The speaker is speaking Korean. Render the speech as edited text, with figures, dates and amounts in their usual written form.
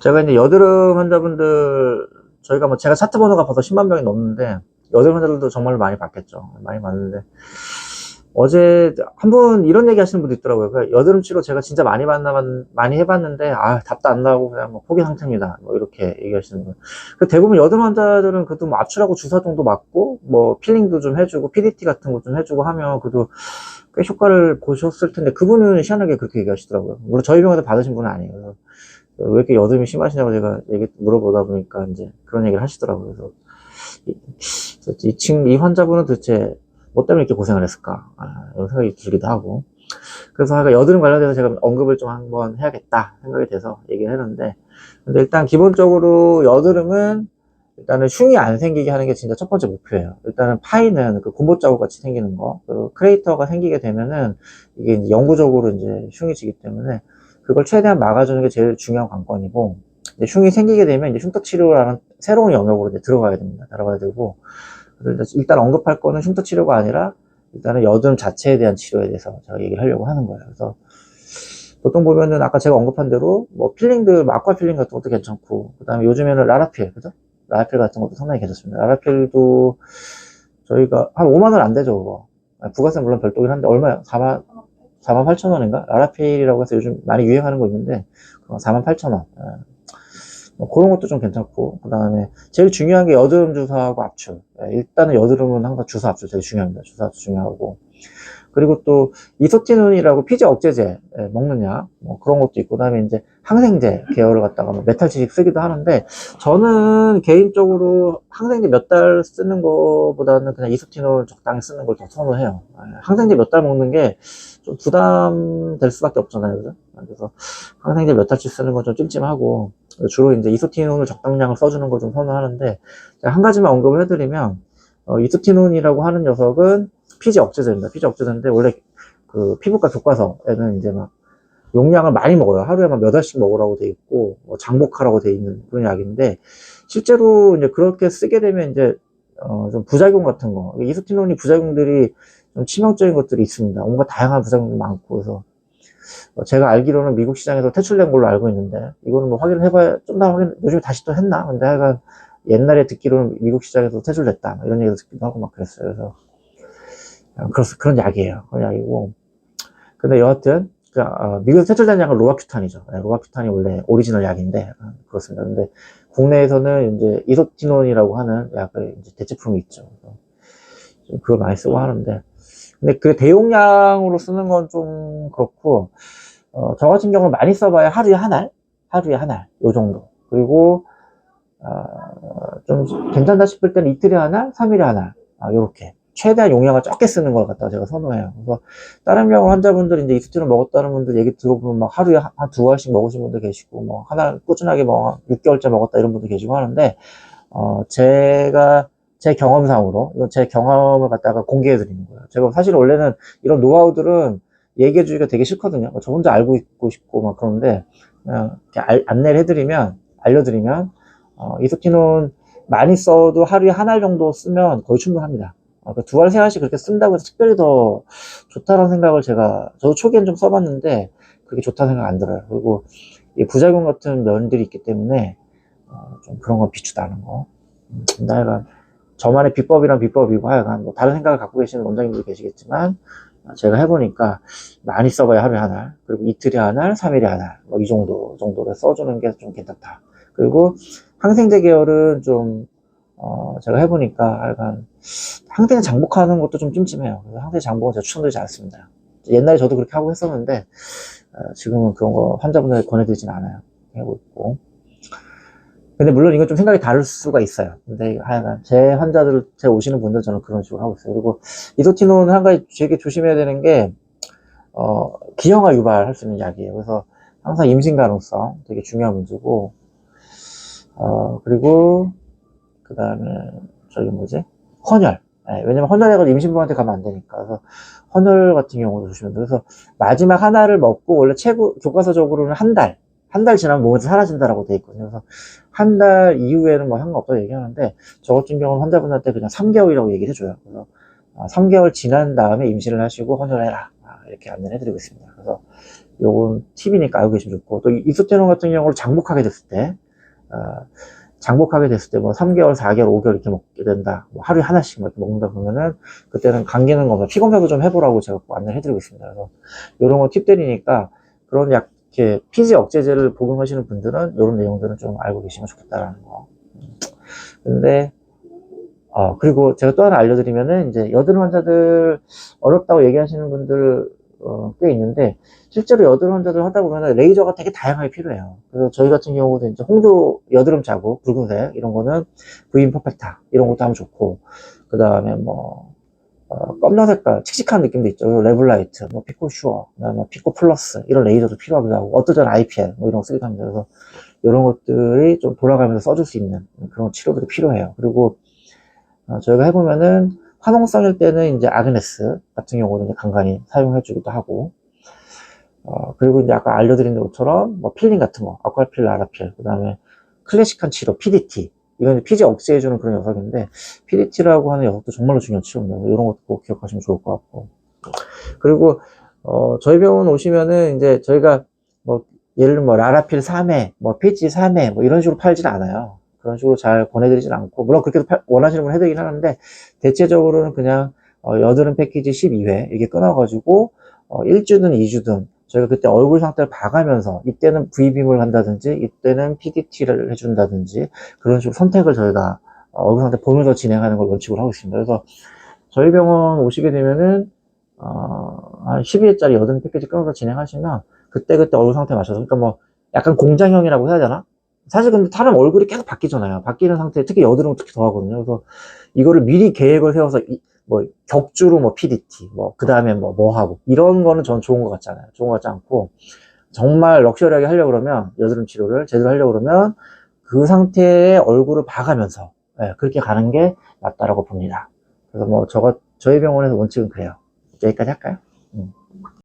제가 이제 여드름 환자분들, 저희가 뭐 제가 차트 번호가 벌써 10만 명이 넘는데, 여드름 환자들도 정말 많이 봤겠죠. 많이 봤는데, 어제 한 분 이런 얘기 하시는 분도 있더라고요. 그러니까 여드름 치료 제가 진짜 많이 해봤는데, 답도 안 나고 그냥 뭐 포기 상태입니다. 뭐 이렇게 얘기하시는 분. 대부분 여드름 환자들은 그래도 뭐 압출하고 주사 정도 맞고, 뭐 필링도 좀 해주고, PDT 같은 거 좀 해주고 하면 그래도 꽤 효과를 보셨을 텐데, 그분은 희한하게 그렇게 얘기하시더라고요. 물론 저희 병원에서 받으신 분은 아니에요. 그래서 왜 이렇게 여드름이 심하시냐고 제가 물어보다 보니까 이제 그런 얘기를 하시더라고요. 그래서 이 환자분은 도대체 뭐 때문에 이렇게 고생을 했을까? 이런 생각이 들기도 하고. 그래서 여드름 관련해서 제가 언급을 좀 한번 해야겠다 생각이 돼서 얘기를 했는데, 근데 일단 기본적으로 여드름은 일단은 흉이 안 생기게 하는 게 진짜 첫 번째 목표예요. 일단은 파이는 그 군보 자국 같이 생기는 거, 그 크레이터가 생기게 되면은 이게 이제 영구적으로 이제 흉이 지기 때문에 그걸 최대한 막아주는 게 제일 중요한 관건이고, 이제 흉이 생기게 되면 이제 흉터 치료라는 새로운 영역으로 이제 들어가야 됩니다. 들어가야 되고, 일단 언급할 거는 흉터 치료가 아니라 일단은 여드름 자체에 대한 치료에 대해서 제가 얘기를 하려고 하는 거예요. 그래서 보통 보면은 아까 제가 언급한 대로 뭐 필링들, 뭐 아쿠아 필링 같은 것도 괜찮고, 그 다음에 요즘에는 라라필, 그죠? 라라필 같은 것도 상당히 괜찮습니다. 라라필도 저희가 한 5만 원 안 되죠, 그거. 부가세 물론 별도긴 한데 얼마야? 4만 8천 원인가? 라라필이라고 해서 요즘 많이 유행하는 거 있는데, 4만 8천 원. 뭐 그런 것도 좀 괜찮고, 그 다음에 제일 중요한 게 여드름 주사하고 압출. 일단은 여드름은 항상 주사 압출 되게 중요합니다. 주사 압출 중요하고. 그리고 또 이소티논이라고 피지 억제제 먹는 약, 뭐 그런 것도 있고, 그다음에 이제 항생제 계열을 갖다가 뭐 메탈지식 쓰기도 하는데, 저는 개인적으로 항생제 몇 달 쓰는 거보다는 그냥 이소티논 적당히 쓰는 걸 더 선호해요. 항생제 몇 달 먹는 게 좀 부담될 수밖에 없잖아요, 그죠? 그래서 항생제 몇 달치 쓰는 건 좀 찜찜하고, 주로 이제 이소티논을 적당량을 써주는 걸 좀 선호하는데, 제가 한 가지만 언급을 해드리면, 이소티논이라고 하는 녀석은 피지 억제제입니다. 피지 억제제인데, 원래 그 피부과 교과서에는 이제 막 용량을 많이 먹어요. 하루에 막 몇 알씩 먹으라고 돼 있고, 뭐 장복하라고 돼 있는 그런 약인데, 실제로 이제 그렇게 쓰게 되면 이제, 좀 부작용 같은 거, 이소티논이 부작용들이 좀 치명적인 것들이 있습니다. 온갖 다양한 부작용이 많고, 그래서 제가 알기로는 미국 시장에서 퇴출된 걸로 알고 있는데, 이거는 뭐 확인을 해봐야, 좀 더 요즘에 다시 또 했나? 근데 하여간 옛날에 듣기로는 미국 시장에서 퇴출됐다. 이런 얘기도 듣기도 하고 막 그랬어요. 그래서 그런 약이에요. 그런 약이고. 근데 여하튼, 미국에서 퇴출된 약은 로아큐탄이죠. 로아큐탄이 원래 오리지널 약인데, 그렇습니다. 근데 국내에서는 이제 이소티논이라고 하는 약의 이제 대체품이 있죠. 그걸 많이 쓰고 하는데, 근데 그 대용량으로 쓰는 건 좀 그렇고, 저 같은 경우는 많이 써봐야 하루에 한 알? 하루에 한 알. 요 정도. 그리고, 좀 괜찮다 싶을 때는 이틀에 한 알, 3일에 한 알. 요렇게. 최대한 용량을 적게 쓰는 걸 갖다가 제가 선호해요. 그래서, 다른 병원 환자분들, 이제 이스티를 먹었다는 분들 얘기 들어보면 막 하루에 한 두 알씩 먹으신 분들 계시고, 뭐, 하나 꾸준하게 뭐, 6개월째 먹었다 이런 분들 계시고 하는데, 제 경험상으로, 이건 제 경험을 갖다가 공개해 드리는 거예요. 제가 사실 원래는 이런 노하우들은 얘기해 주기가 되게 싫거든요. 저 혼자 알고 있고 싶고 막 그런데, 그냥 이렇게 안내를 해드리면, 알려드리면, 이소티논 많이 써도 하루에 한 알 정도 쓰면 거의 충분합니다. 두 알, 세 알씩 그렇게 쓴다고 해서 특별히 더 좋다라는 생각을 저도 초기엔 좀 써봤는데, 그렇게 좋다는 생각 안 들어요. 그리고 이 부작용 같은 면들이 있기 때문에, 좀 그런 건 비추다는 거. 근데 하여간, 저만의 비법이란 비법이고, 하여간, 뭐, 다른 생각을 갖고 계시는 원장님도 계시겠지만, 제가 해보니까, 많이 써봐야 하루에 한 알, 그리고 이틀에 한 알, 3일에 한 알, 뭐, 이 정도를 써주는 게 좀 괜찮다. 그리고, 항생제 계열은 좀, 제가 해보니까, 하여간, 항생제 장복하는 것도 좀 찜찜해요. 그래서 항생제 장복은 제가 추천드리지 않습니다. 옛날에 저도 그렇게 하고 했었는데, 지금은 그런 거 환자분들에게 권해드리진 않아요. 하고 있고. 근데 물론 이건 좀 생각이 다를 수가 있어요. 근데 하여간 제 오시는 분들 저는 그런 식으로 하고 있어요. 그리고 이소티논은 한 가지 되게 조심해야 되는 게, 기형아 유발할 수 있는 약이에요. 그래서 항상 임신 가능성 되게 중요한 문제고, 그리고 그 다음에 헌혈. 왜냐면 헌혈해가지고 임신부한테 가면 안 되니까. 그래서 헌혈 같은 경우도 조심해야 돼요. 그래서 마지막 하나를 먹고 원래 교과서적으로는 한 달 지나면 몸에서 사라진다라고 돼 있거든요. 그래서 한 달 이후에는 뭐 상관없다고 얘기하는데, 저 같은 경우는 환자분한테 그냥 3개월이라고 얘기를 해줘요. 그래서 3개월 지난 다음에 임신을 하시고 헌혈해라. 이렇게 안내를 해드리고 있습니다. 그래서 요건 팁이니까 알고 계시면 좋고, 또 이소테논 같은 경우를 장복하게 됐을 때, 뭐 3개월, 4개월, 5개월 이렇게 먹게 된다. 뭐 하루에 하나씩 이렇게 먹는다 그러면은, 그때는 간 기능 검사, 피 검사도 좀 해보라고 제가 안내를 해드리고 있습니다. 그래서 요런 거 팁들이니까, 그런 이렇게 피지 억제제를 복용하시는 분들은 요런 내용들은 좀 알고 계시면 좋겠다라는 거. 근데, 그리고 제가 또 하나 알려드리면은, 이제 여드름 환자들 어렵다고 얘기하시는 분들, 꽤 있는데, 실제로 여드름 환자들 하다 보면은 레이저가 되게 다양하게 필요해요. 그래서 저희 같은 경우도 이제 홍조 여드름 자국, 붉은색, 이런 거는 부인 퍼펙타, 이런 것도 하면 좋고, 그 다음에 검정 색깔, 칙칙한 느낌도 있죠. 레블라이트, 피코 슈어, 그다음에 피코 플러스, 이런 레이저도 필요하기도 하고, 어떤 전 IPL, 이런 거 쓰기도 합니다. 그래서 이런 것들이 좀 돌아가면서 써줄 수 있는 그런 치료들이 필요해요. 그리고 저희가 해보면은 화농성일 때는 이제 아그네스 같은 경우는 이제 간간히 사용해주기도 하고, 그리고 이제 아까 알려드린 것처럼 필링 같은 거, 아쿠아필, 아라필, 그 다음에 클래식한 치료, PDT. 이건 피지 억제해주는 그런 녀석인데, PDT라고 하는 녀석도 정말로 중요한 치료입니다. 이런 것도 꼭 기억하시면 좋을 것 같고. 그리고, 저희 병원 오시면은 이제 저희가 예를 들면 라라필 3회, PG 3회, 이런 식으로 팔지는 않아요. 그런 식으로 잘 보내드리진 않고, 물론 그렇게 원하시는 분 해드리긴 하는데, 대체적으로는 그냥, 여드름 패키지 12회, 이게 끊어가지고, 1주든 2주든, 저희가 그때 얼굴 상태를 봐가면서, 이때는 V빔을 한다든지, 이때는 PDT를 해준다든지, 그런 식으로 선택을 저희가 얼굴 상태 보면서 진행하는 걸 원칙으로 하고 있습니다. 그래서, 저희 병원 오시게 되면은, 한 12회짜리 여드름 패키지 끊어서 진행하시면, 그때그때 얼굴 상태 맞춰서, 그러니까 약간 공장형이라고 해야 되나? 사실 근데 사람 얼굴이 계속 바뀌잖아요. 바뀌는 상태에 특히 여드름은 특히 더 하거든요. 그래서 이거를 미리 계획을 세워서 격주로 PDT, 그 다음에 뭐 하고, 이런 거는 전 좋은 것 같지 않아요. 좋은 것 같지 않고, 정말 럭셔리하게 하려고 그러면, 여드름 치료를 제대로 하려고 그러면, 그 상태의 얼굴을 봐가면서, 그렇게 가는 게 맞다라고 봅니다. 그래서 저희 병원에서 원칙은 그래요. 여기까지 할까요?